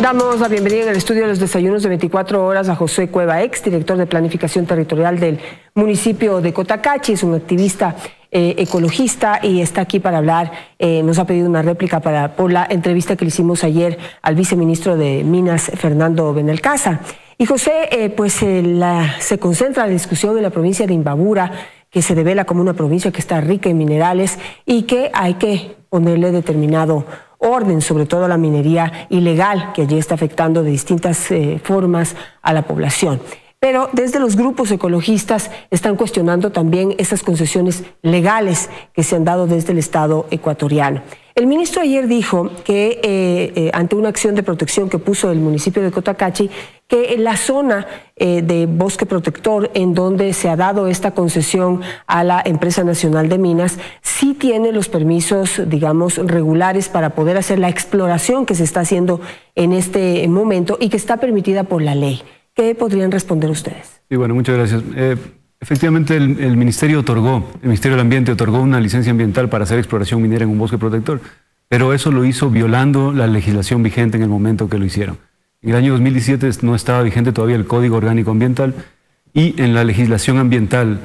Damos la bienvenida en el estudio de los desayunos de 24 horas a José Cueva, ex director de Planificación Territorial del municipio de Cotacachi. Es un activista ecologista y está aquí para hablar. Nos ha pedido una réplica por la entrevista que le hicimos ayer al viceministro de Minas, Fernando Benalcázar. Y José, se concentra la discusión en la provincia de Imbabura, que se revela como una provincia que está rica en minerales y que hay que ponerle determinado orden, sobre todo a la minería ilegal, que allí está afectando de distintas formas a la población. Pero desde los grupos ecologistas están cuestionando también esas concesiones legales que se han dado desde el Estado ecuatoriano. El ministro ayer dijo que ante una acción de protección que puso el municipio de Cotacachi, que en la zona de bosque protector en donde se ha dado esta concesión a la Empresa Nacional de Minas, sí tiene los permisos, digamos, regulares para poder hacer la exploración que se está haciendo en este momento y que está permitida por la ley. ¿Qué podrían responder ustedes? Sí, bueno, muchas gracias. Efectivamente, el Ministerio del Ambiente otorgó una licencia ambiental para hacer exploración minera en un bosque protector, pero eso lo hizo violando la legislación vigente en el momento que lo hicieron. En el año 2017 no estaba vigente todavía el Código Orgánico Ambiental y en la legislación ambiental,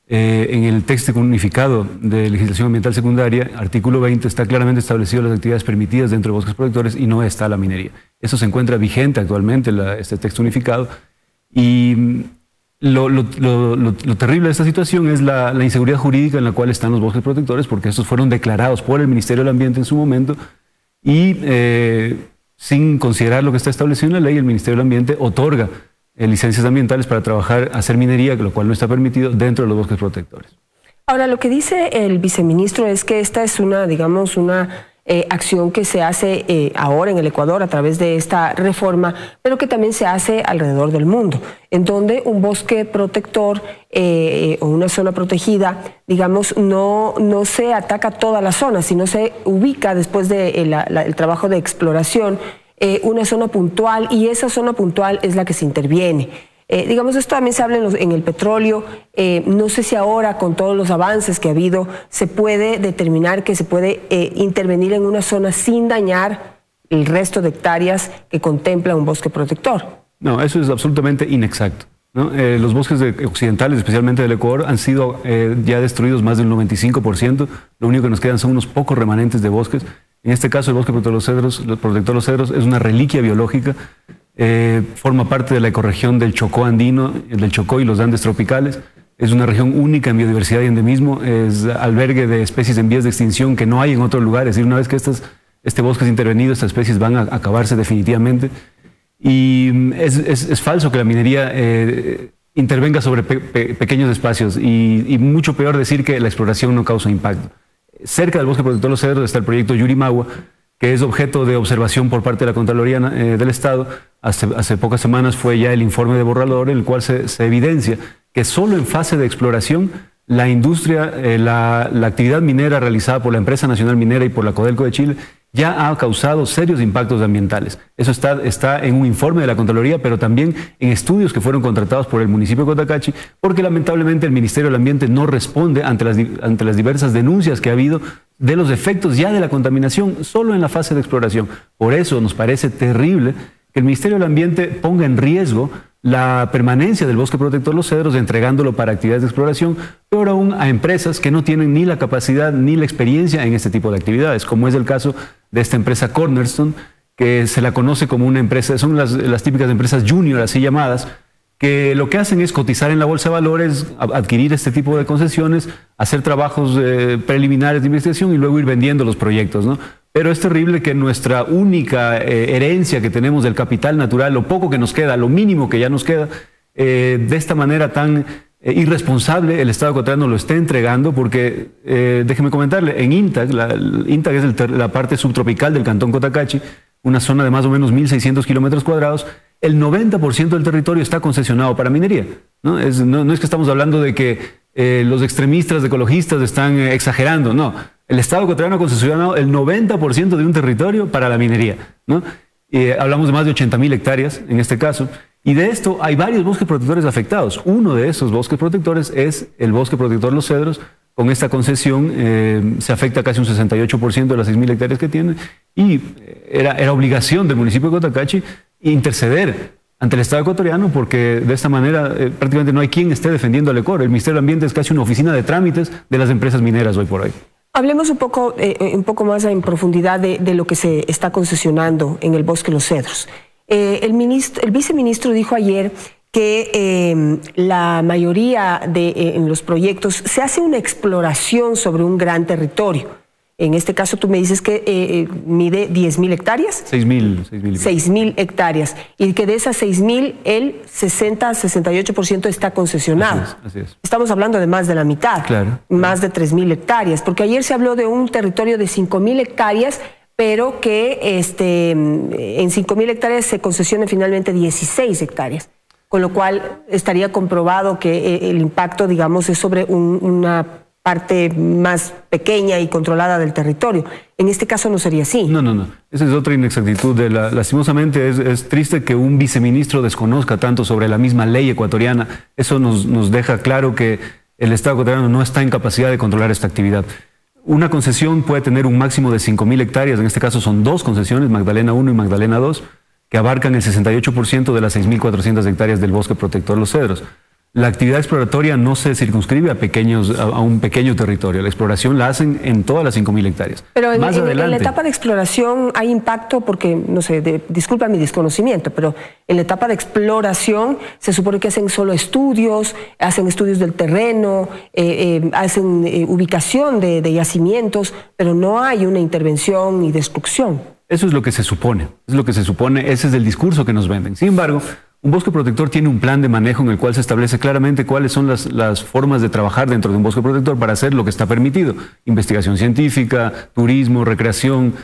en el texto unificado de legislación ambiental secundaria, artículo 20, está claramente establecido las actividades permitidas dentro de bosques protectores y no está la minería. Eso se encuentra vigente actualmente, este texto unificado, y lo terrible de esta situación es la inseguridad jurídica en la cual están los bosques protectores, porque estos fueron declarados por el Ministerio del Ambiente en su momento y sin considerar lo que está establecido en la ley, el Ministerio del Ambiente otorga licencias ambientales para hacer minería, lo cual no está permitido dentro de los bosques protectores. Ahora, lo que dice el viceministro es que esta es una acción que se hace ahora en el Ecuador a través de esta reforma, pero que también se hace alrededor del mundo, en donde un bosque protector o una zona protegida, digamos, no se ataca toda la zona, sino se ubica después del trabajo de exploración una zona puntual, y esa zona puntual es la que se interviene. Digamos, esto también se habla en el petróleo. No sé si ahora, con todos los avances que ha habido, se puede determinar que se puede intervenir en una zona sin dañar el resto de hectáreas que contempla un bosque protector. No, eso es absolutamente inexacto, ¿no? Los bosques occidentales, especialmente del Ecuador, han sido ya destruidos más del 95%. Lo único que nos quedan son unos pocos remanentes de bosques. En este caso, el bosque protector de los cedros es una reliquia biológica. Forma parte de la ecorregión del Chocó andino, del Chocó y los Andes tropicales. Es una región única en biodiversidad y endemismo. Es albergue de especies en vías de extinción que no hay en otro lugar. Es decir, una vez que este bosque es intervenido, estas especies van a acabarse definitivamente. Y es falso que la minería intervenga sobre pequeños espacios, y mucho peor decir que la exploración no causa impacto. Cerca del bosque protector de los cedros está el proyecto Yurimagua, que es objeto de observación por parte de la Contraloría del Estado. Hace pocas semanas fue ya el informe de borrador, en el cual se evidencia que solo en fase de exploración la industria, la actividad minera realizada por la Empresa Nacional Minera y por la Codelco de Chile ya ha causado serios impactos ambientales. Eso está en un informe de la Contraloría, pero también en estudios que fueron contratados por el municipio de Cotacachi, porque lamentablemente el Ministerio del Ambiente no responde ante las diversas denuncias que ha habido de los efectos ya de la contaminación solo en la fase de exploración. Por eso nos parece terrible que el Ministerio del Ambiente ponga en riesgo la permanencia del bosque protector de los cedros, entregándolo para actividades de exploración, peor aún a empresas que no tienen ni la capacidad ni la experiencia en este tipo de actividades, como es el caso de esta empresa Cornerstone, que se la conoce como una empresa, son las típicas empresas junior, así llamadas, que lo que hacen es cotizar en la bolsa de valores, adquirir este tipo de concesiones, hacer trabajos preliminares de investigación y luego ir vendiendo los proyectos, ¿no? Pero es terrible que nuestra única herencia que tenemos del capital natural, lo poco que nos queda, lo mínimo que ya nos queda, de esta manera tan irresponsable, el Estado ecuatoriano lo esté entregando, porque déjeme comentarle, en INTAC, INTAC es la parte subtropical del cantón Cotacachi, una zona de más o menos 1.600 kilómetros cuadrados, el 90% del territorio está concesionado para minería, ¿no? No es que estamos hablando de que los extremistas ecologistas están exagerando, no. El Estado ecuatoriano ha concesionado el 90% de un territorio para la minería, ¿no? Hablamos de más de 80.000 hectáreas en este caso, y de esto hay varios bosques protectores afectados. Uno de esos bosques protectores es el bosque protector de los cedros, Con esta concesión se afecta casi un 68% de las 6.000 hectáreas que tiene y era obligación del municipio de Cotacachi interceder ante el Estado ecuatoriano porque de esta manera prácticamente no hay quien esté defendiendo al Ecor. El Ministerio del Ambiente es casi una oficina de trámites de las empresas mineras hoy por hoy. Hablemos un poco más en profundidad de lo que se está concesionando en el Bosque Los Cedros. El viceministro dijo ayer que la mayoría en los proyectos se hace una exploración sobre un gran territorio. En este caso tú me dices que mide 10.000 hectáreas. 6.000 hectáreas. Y que de esas 6.000, el 60-68% está concesionado. Así es. Estamos hablando de más de la mitad. Claro. Más de 3.000 hectáreas. Porque ayer se habló de un territorio de 5.000 hectáreas, pero que en 5.000 hectáreas se concesionan finalmente 16 hectáreas. Con lo cual estaría comprobado que el impacto, digamos, es sobre una parte más pequeña y controlada del territorio. En este caso no sería así. No. Esa es otra inexactitud. Lastimosamente es triste que un viceministro desconozca tanto sobre la misma ley ecuatoriana. Eso nos deja claro que el Estado ecuatoriano no está en capacidad de controlar esta actividad. Una concesión puede tener un máximo de 5.000 hectáreas. En este caso son dos concesiones, Magdalena 1 y Magdalena 2, que abarcan el 68% de las 6.400 hectáreas del Bosque Protector Los Cedros. La actividad exploratoria no se circunscribe a un pequeño territorio. La exploración la hacen en todas las 5.000 hectáreas. Pero en la etapa de exploración hay impacto porque, no sé, disculpa mi desconocimiento, pero en la etapa de exploración se supone que hacen solo estudios, hacen estudios del terreno, hacen ubicación de yacimientos, pero no hay una intervención y destrucción. Eso es lo que se supone, ese es el discurso que nos venden. Sin embargo, un bosque protector tiene un plan de manejo en el cual se establece claramente cuáles son las formas de trabajar dentro de un bosque protector para hacer lo que está permitido. Investigación científica, turismo, recreación,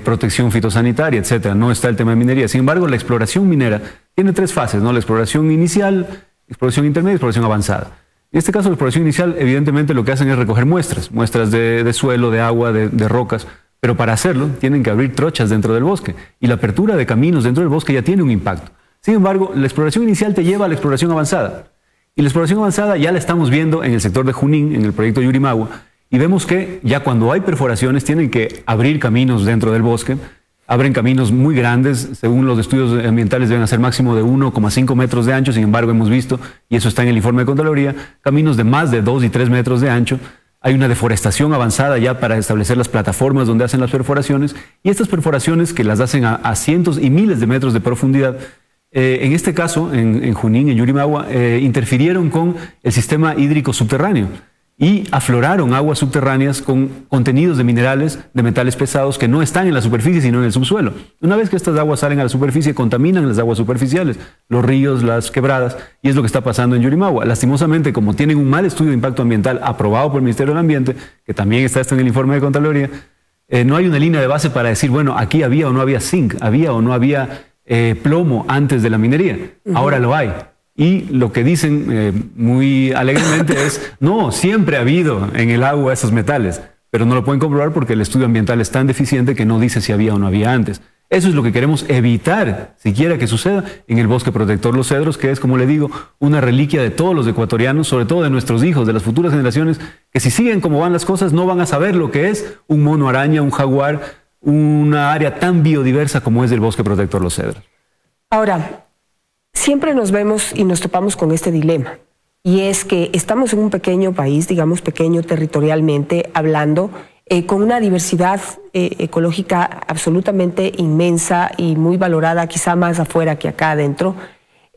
protección fitosanitaria, etcétera. No está el tema de minería. Sin embargo, la exploración minera tiene tres fases, ¿no? La exploración inicial, exploración intermedia y exploración avanzada. En este caso, la exploración inicial, evidentemente lo que hacen es recoger muestras de suelo, de agua, de rocas. Pero para hacerlo tienen que abrir trochas dentro del bosque y la apertura de caminos dentro del bosque ya tiene un impacto. Sin embargo, la exploración inicial te lleva a la exploración avanzada y la exploración avanzada ya la estamos viendo en el sector de Junín, en el proyecto Yurimagua, y vemos que ya cuando hay perforaciones tienen que abrir caminos dentro del bosque, abren caminos muy grandes, según los estudios ambientales deben ser máximo de 1,5 metros de ancho, sin embargo hemos visto, y eso está en el informe de Contraloría, caminos de más de 2 y 3 metros de ancho. Hay una deforestación avanzada ya para establecer las plataformas donde hacen las perforaciones y estas perforaciones que las hacen a cientos y miles de metros de profundidad, en este caso, en Junín, en Yurimagua, interfirieron con el sistema hídrico subterráneo y afloraron aguas subterráneas con contenidos de minerales, de metales pesados que no están en la superficie sino en el subsuelo. Una vez que estas aguas salen a la superficie, contaminan las aguas superficiales, los ríos, las quebradas, y es lo que está pasando en Yurimagua. Lastimosamente, como tienen un mal estudio de impacto ambiental aprobado por el Ministerio del Ambiente, que también está esto en el informe de Contraloría, no hay una línea de base para decir, bueno, aquí había o no había zinc, había o no había plomo antes de la minería. Ahora lo hay. Y lo que dicen muy alegremente es, no, siempre ha habido en el agua esos metales, pero no lo pueden comprobar porque el estudio ambiental es tan deficiente que no dice si había o no había antes. Eso es lo que queremos evitar, siquiera que suceda en el Bosque Protector Los Cedros, que es, como le digo, una reliquia de todos los ecuatorianos, sobre todo de nuestros hijos, de las futuras generaciones, que si siguen como van las cosas no van a saber lo que es un mono araña, un jaguar, una área tan biodiversa como es el Bosque Protector Los Cedros. Ahora, siempre nos vemos y nos topamos con este dilema, y es que estamos en un pequeño país, digamos pequeño territorialmente hablando, con una diversidad ecológica absolutamente inmensa y muy valorada, quizá más afuera que acá adentro,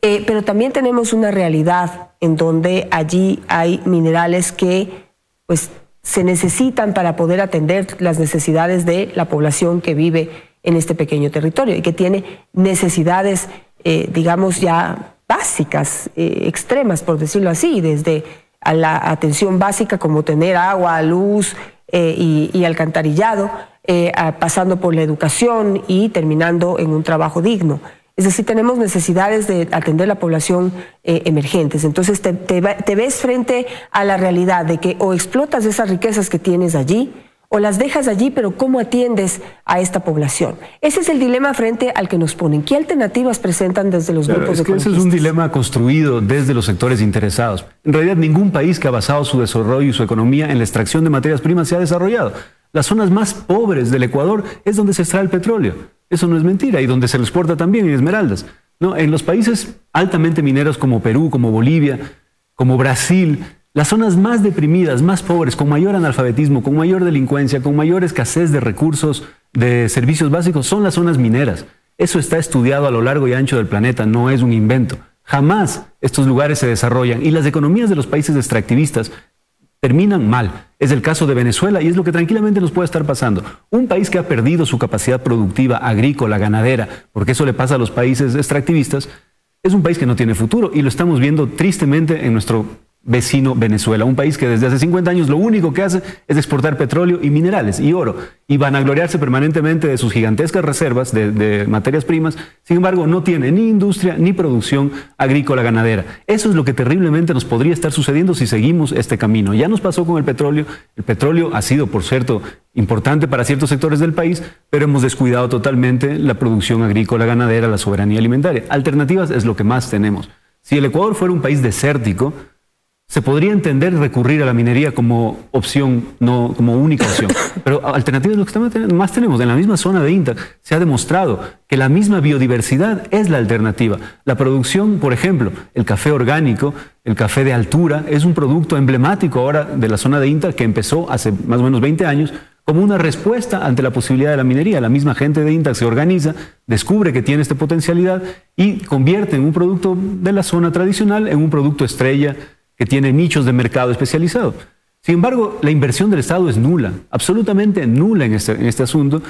pero también tenemos una realidad en donde allí hay minerales que pues, se necesitan para poder atender las necesidades de la población que vive en este pequeño territorio y que tiene necesidades digamos ya básicas, extremas por decirlo así, desde a la atención básica como tener agua, luz y alcantarillado, pasando por la educación y terminando en un trabajo digno. Es decir, tenemos necesidades de atender la población emergentes. Entonces te ves frente a la realidad de que o explotas esas riquezas que tienes allí o las dejas allí, pero ¿cómo atiendes a esta población? Ese es el dilema frente al que nos ponen. ¿Qué alternativas presentan desde los grupos ecologistas? Ese es un dilema construido desde los sectores interesados. En realidad, ningún país que ha basado su desarrollo y su economía en la extracción de materias primas se ha desarrollado. Las zonas más pobres del Ecuador es donde se extrae el petróleo. Eso no es mentira, y donde se lo exporta también en esmeraldas, ¿no? En los países altamente mineros como Perú, como Bolivia, como Brasil, las zonas más deprimidas, más pobres, con mayor analfabetismo, con mayor delincuencia, con mayor escasez de recursos, de servicios básicos, son las zonas mineras. Eso está estudiado a lo largo y ancho del planeta, no es un invento. Jamás estos lugares se desarrollan, y las economías de los países extractivistas terminan mal. Es el caso de Venezuela, y es lo que tranquilamente nos puede estar pasando. Un país que ha perdido su capacidad productiva, agrícola, ganadera, porque eso le pasa a los países extractivistas, es un país que no tiene futuro, y lo estamos viendo tristemente en nuestro vecino Venezuela, un país que desde hace 50 años lo único que hace es exportar petróleo y minerales y oro, y vanagloriarse permanentemente de sus gigantescas reservas de materias primas. Sin embargo, no tiene ni industria ni producción agrícola ganadera. Eso es lo que terriblemente nos podría estar sucediendo si seguimos este camino. Ya nos pasó con el petróleo. El petróleo ha sido, por cierto, importante para ciertos sectores del país, pero hemos descuidado totalmente la producción agrícola ganadera, la soberanía alimentaria. Alternativas es lo que más tenemos. Si el Ecuador fuera un país desértico, se podría entender recurrir a la minería como opción, no como única opción. Pero alternativas es lo que más tenemos. En la misma zona de INTA se ha demostrado que la misma biodiversidad es la alternativa. La producción, por ejemplo, el café orgánico, el café de altura, es un producto emblemático ahora de la zona de INTA que empezó hace más o menos 20 años como una respuesta ante la posibilidad de la minería. La misma gente de INTA se organiza, descubre que tiene esta potencialidad y convierte en un producto de la zona tradicional en un producto estrella que tiene nichos de mercado especializados. Sin embargo, la inversión del Estado es nula, absolutamente nula en este asunto.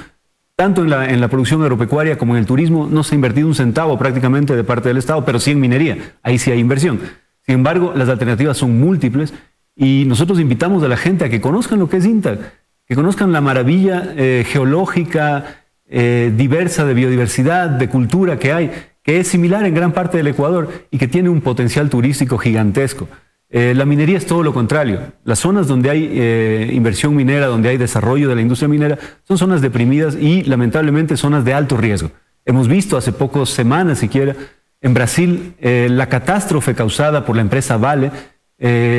Tanto en la producción agropecuaria como en el turismo no se ha invertido un centavo prácticamente de parte del Estado, pero sí en minería, ahí sí hay inversión. Sin embargo, las alternativas son múltiples, y nosotros invitamos a la gente a que conozcan lo que es INTA, que conozcan la maravilla geológica, diversa, de biodiversidad, de cultura que hay, que es similar en gran parte del Ecuador y que tiene un potencial turístico gigantesco. La minería es todo lo contrario. Las zonas donde hay inversión minera, donde hay desarrollo de la industria minera, son zonas deprimidas y lamentablemente zonas de alto riesgo. Hemos visto hace pocas semanas siquiera en Brasil la catástrofe causada por la empresa Vale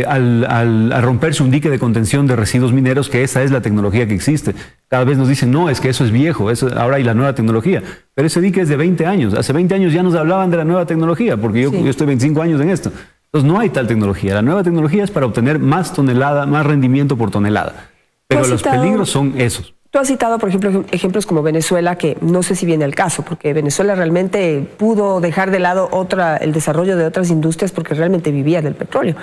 al romperse un dique de contención de residuos mineros, que esa es la tecnología que existe. Cada vez nos dicen, no, es que eso es viejo, ahora hay la nueva tecnología. Pero ese dique es de 20 años. Hace 20 años ya nos hablaban de la nueva tecnología, porque yo estoy 25 años en esto. Entonces no hay tal tecnología. La nueva tecnología es para obtener más tonelada, más rendimiento por tonelada. Pero los peligros son esos. Tú has citado, por ejemplo, ejemplos como Venezuela, que no sé si viene al caso, porque Venezuela realmente pudo dejar de lado el desarrollo de otras industrias porque realmente vivía del petróleo.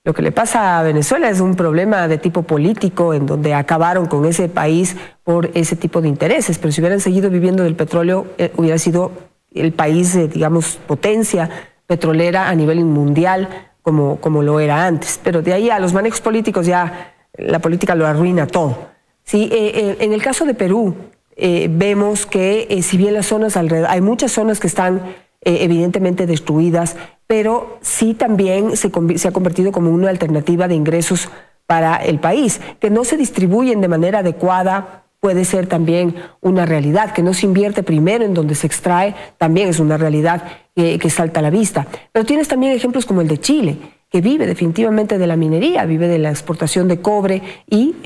Lo que le pasa a Venezuela es un problema de tipo político, en donde acabaron con ese país por ese tipo de intereses. Pero si hubieran seguido viviendo del petróleo, hubiera sido el país, digamos, potencia petrolera a nivel mundial, como lo era antes. Pero de ahí a los manejos políticos ya la política lo arruina todo. Sí, en el caso de Perú, vemos que si bien las zonas alrededor, hay muchas zonas que están evidentemente destruidas, pero sí también se ha convertido como una alternativa de ingresos para el país, que no se distribuyen de manera adecuada. Puede ser también una realidad. Que no se invierte primero en donde se extrae, también es una realidad que salta a la vista. Pero tienes también ejemplos como el de Chile, que vive definitivamente de la minería, vive de la exportación de cobre y,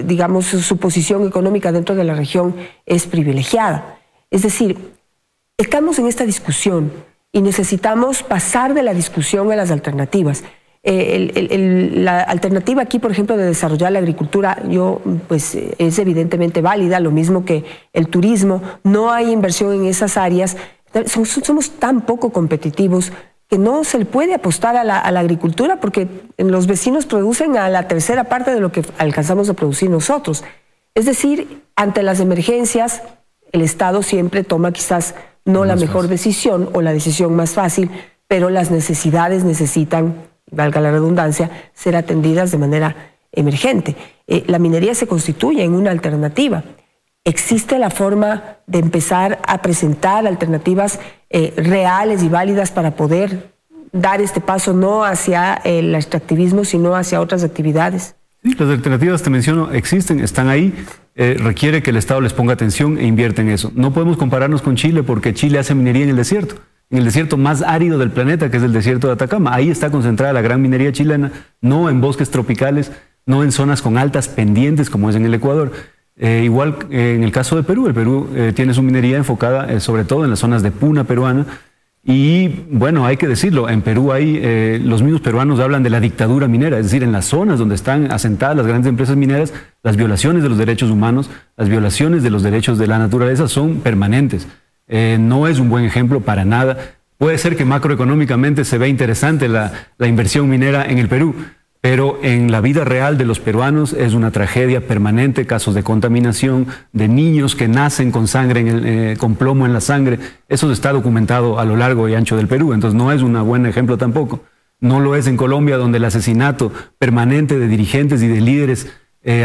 digamos, su posición económica dentro de la región es privilegiada. Es decir, estamos en esta discusión y necesitamos pasar de la discusión a las alternativas. La alternativa aquí, por ejemplo, de desarrollar la agricultura, pues es evidentemente válida, lo mismo que el turismo. No hay inversión en esas áreas. Somos tan poco competitivos que no se le puede apostar a la agricultura, porque los vecinos producen a la tercera parte de lo que alcanzamos a producir nosotros. Es decir, ante las emergencias, el Estado siempre toma quizás no la mejor decisión o la decisión más fácil, pero las necesidades necesitan, valga la redundancia, ser atendidas de manera emergente. La minería se constituye en una alternativa. ¿Existe la forma de empezar a presentar alternativas reales y válidas para poder dar este paso no hacia el extractivismo, sino hacia otras actividades? Sí, las alternativas, te menciono, existen, están ahí. Requiere que el Estado les ponga atención e invierta en eso. No podemos compararnos con Chile porque Chile hace minería en el desierto más árido del planeta, que es el desierto de Atacama. Ahí está concentrada la gran minería chilena, no en bosques tropicales, no en zonas con altas pendientes como es en el Ecuador. Igual en el caso de Perú, el Perú tiene su minería enfocada sobre todo en las zonas de puna peruana. Y bueno, hay que decirlo, en Perú los mismos peruanos hablan de la dictadura minera, es decir, en las zonas donde están asentadas las grandes empresas mineras, las violaciones de los derechos humanos, las violaciones de los derechos de la naturaleza son permanentes. No es un buen ejemplo para nada. Puede ser que macroeconómicamente se ve interesante la inversión minera en el Perú, pero en la vida real de los peruanos es una tragedia permanente, casos de contaminación, de niños que nacen con sangre, con plomo en la sangre. Eso está documentado a lo largo y ancho del Perú, entonces no es un buen ejemplo tampoco. No lo es en Colombia, donde el asesinato permanente de dirigentes y de líderes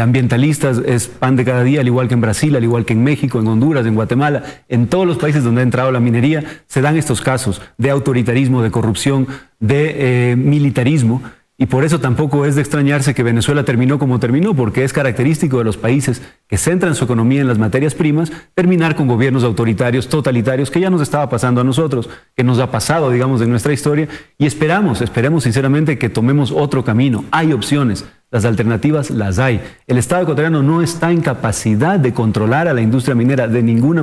ambientalistas es pan de cada día, al igual que en Brasil, al igual que en México, en Honduras, en Guatemala. En todos los países donde ha entrado la minería se dan estos casos de autoritarismo, de corrupción, de militarismo. Y por eso tampoco es de extrañarse que Venezuela terminó como terminó, porque es característico de los países que centran su economía en las materias primas, terminar con gobiernos autoritarios, totalitarios, que ya nos estaba pasando a nosotros, que nos ha pasado, digamos, en nuestra historia, y esperemos sinceramente que tomemos otro camino. Hay opciones, las alternativas las hay. El Estado ecuatoriano no está en capacidad de controlar a la industria minera de ninguna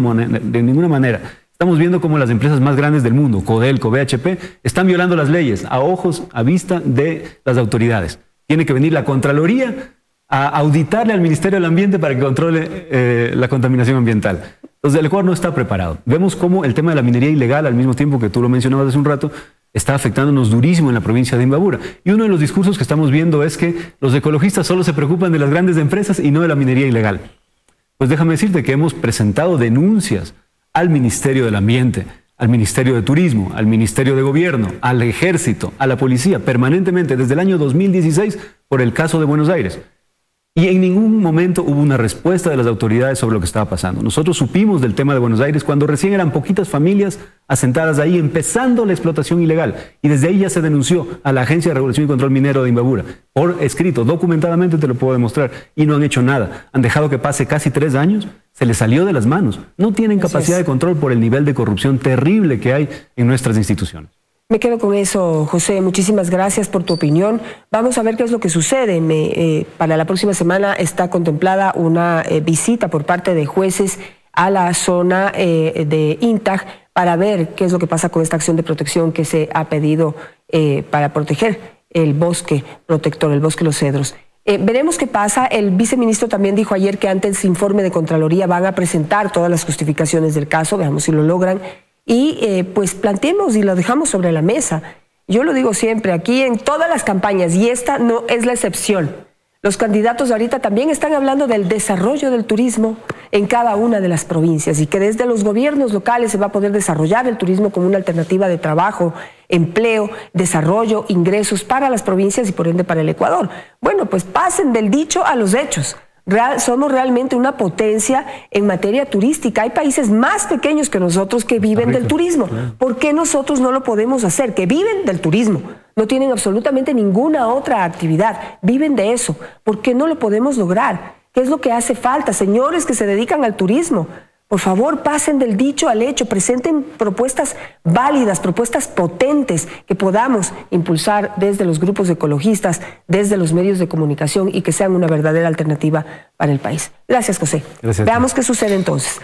manera. Estamos viendo cómo las empresas más grandes del mundo, Codelco, BHP, están violando las leyes a ojos, a vista de las autoridades. Tiene que venir la Contraloría a auditarle al Ministerio del Ambiente para que controle la contaminación ambiental. Entonces el Ecuador no está preparado. Vemos cómo el tema de la minería ilegal, al mismo tiempo que tú lo mencionabas hace un rato, está afectándonos durísimo en la provincia de Imbabura. Y uno de los discursos que estamos viendo es que los ecologistas solo se preocupan de las grandes empresas y no de la minería ilegal. Pues déjame decirte que hemos presentado denuncias al Ministerio del Ambiente, al Ministerio de Turismo, al Ministerio de Gobierno, al Ejército, a la Policía, permanentemente desde el año 2016 por el caso de Buenos Aires. Y en ningún momento hubo una respuesta de las autoridades sobre lo que estaba pasando. Nosotros supimos del tema de Buenos Aires cuando recién eran poquitas familias asentadas ahí, empezando la explotación ilegal. Y desde ahí ya se denunció a la Agencia de Regulación y Control Minero de Imbabura. Por escrito, documentadamente te lo puedo demostrar. Y no han hecho nada. Han dejado que pase casi 3 años. Se les salió de las manos. No tienen capacidad de control por el nivel de corrupción terrible que hay en nuestras instituciones. Me quedo con eso, José. Muchísimas gracias por tu opinión. Vamos a ver qué es lo que sucede. Para la próxima semana está contemplada una visita por parte de jueces a la zona de INTAG para ver qué es lo que pasa con esta acción de protección que se ha pedido para proteger el bosque protector, el bosque Los Cedros. Veremos qué pasa. El viceministro también dijo ayer que ante ese informe de Contraloría van a presentar todas las justificaciones del caso. Veamos si lo logran. Y pues planteemos y lo dejamos sobre la mesa. Yo lo digo siempre, aquí en todas las campañas, y esta no es la excepción, los candidatos ahorita también están hablando del desarrollo del turismo en cada una de las provincias y que desde los gobiernos locales se va a poder desarrollar el turismo como una alternativa de trabajo, empleo, desarrollo, ingresos para las provincias y por ende para el Ecuador. Bueno, pues pasen del dicho a los hechos. Somos realmente una potencia en materia turística. Hay países más pequeños que nosotros que viven del turismo. ¿Por qué nosotros no lo podemos hacer? Que viven del turismo. No tienen absolutamente ninguna otra actividad. Viven de eso. ¿Por qué no lo podemos lograr? ¿Qué es lo que hace falta? Señores que se dedican al turismo, por favor, pasen del dicho al hecho, presenten propuestas válidas, propuestas potentes que podamos impulsar desde los grupos ecologistas, desde los medios de comunicación y que sean una verdadera alternativa para el país. Gracias, José. Gracias. Veamos qué sucede entonces.